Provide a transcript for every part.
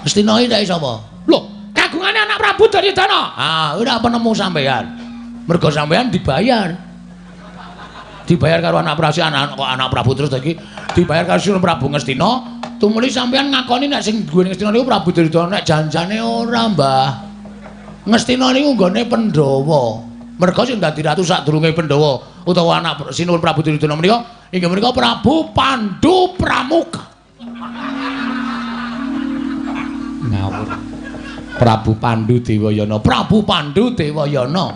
Ngastina iki dhek sapa? Lho, kagungane anak Prabu Duryudana. Ah, ora penemu sampean. Mergo sampean dibayar. Dibayar karo anak Prabu terus iki dibayar karo Sunan Prabu Ngastina. Tumuli sampean ngakoni nek sing duwe Ngastina niku Prabu Duryudana nek janjane ora, Mbah. Ngastina niku nggone Pandhawa. Merga sing dadi ratu sadurunge Pandhawa utawa anak Sinuwun Prabu Duryudana menika inggih menika Prabu Pandhu Pramuka. Ngawur. Prabu Pandhu Dewayana. Prabu Pandhu Dewayana.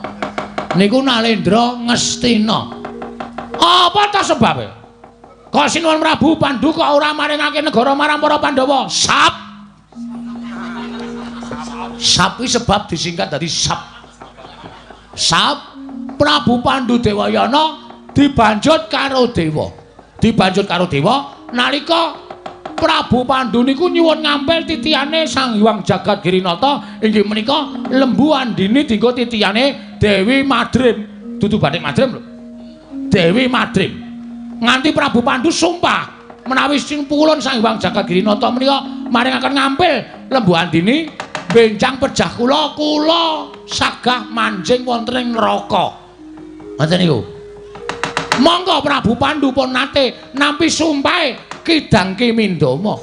Niku Nalendra Ngastina. Apa ta sebabe? Kok Sinuwun Prabu Pandhu kok ora maringake negara marang para Pandhawa? Sap. Sap kuwi sebab disingkat dadi Sap. Sap Prabu Pandhu Dewayana dibanjut karo dewa. Dibanjut karo dewa nalika Prabu Pandhu niku nyuwun ngampil titiyane Sang Hyang Jagat Girinata inggih menika Lembu Andini dinggo titiyane Dewi Madrim. Dudu Bathik Madrim lho. Dewi Madrim. Nganti Prabu Pandhu sumpah menawi sing pulun Sang Hyang Jagat Girinata menika maringaken ngampil Lembu Andini benjang pejah kula sagah manjing wonten ing neraka. Ngoten niku. Monggo Prabu Pandhu pun nate nampi sumpahe Kidang Kimindama.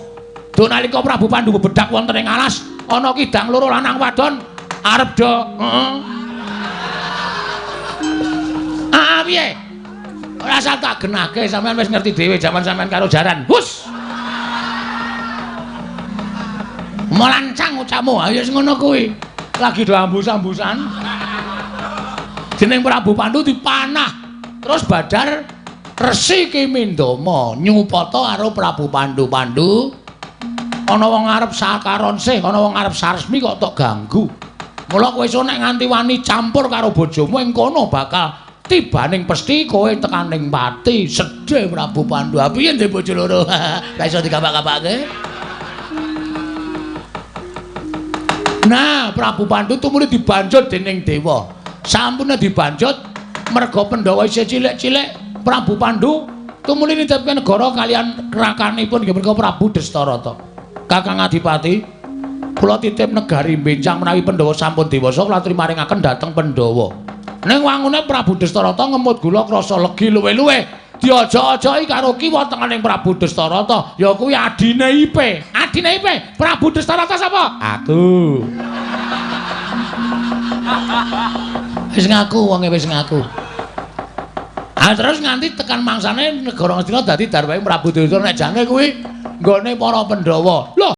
Do nalika Prabu Pandhu bebedak wonten ing alas ana kidang loro lanang wadon arep do piye? Ora usah tak genake, sampean wis ngerti dhewe jaman sampean karo jaran. Hus. Melancang ucapmu, ayo wis ngono kuwi. Lagi do ambus-ambusan. Jeneng Prabu Pandhu dipanah. Terus Badar Resi Kimindama nyupata karo Prabu Pandhu. Pandhu ana wong arep sakaron sih, ana wong arep saresmi kok tok ganggu. Mula kowe iso nek nganti wani campur karo bojomu ing kono bakal tibaning pesti kowe tekaning pati. Sedhe Prabu Pandhu. Ha piye ndek bojo loro? Ra iso dikapak-kapake. Nah, Prabu Pandhu tumuli dibanjut dening dewa. Sampune dibanjut merga Pandhawa isih cilik-cilik, Prabu Pandhu tumuli nitipke negara kalian rakanipun nggih menika Prabu Destarata. Kakang Adipati, kula titip negari Benjang menawi Pandhawa sampun dewasa kula aturi maringaken dhateng Pandhawa. Ning wangune Prabu Destarata ngemut gula krasa legi luwe-luwe. Diojo-ojoki karo kiwa tengening Prabu Destarata, ya kuwi adine Ipe. Adine Ipe, Prabu Destarata sapa? Aku. Wis ngaku wonge wis ngaku. Ah terus nganti tekan mangsane negara Ngastina dadi darwahe Prabu Duryudana nek jange kuwi nggone para Pandhawa. Lho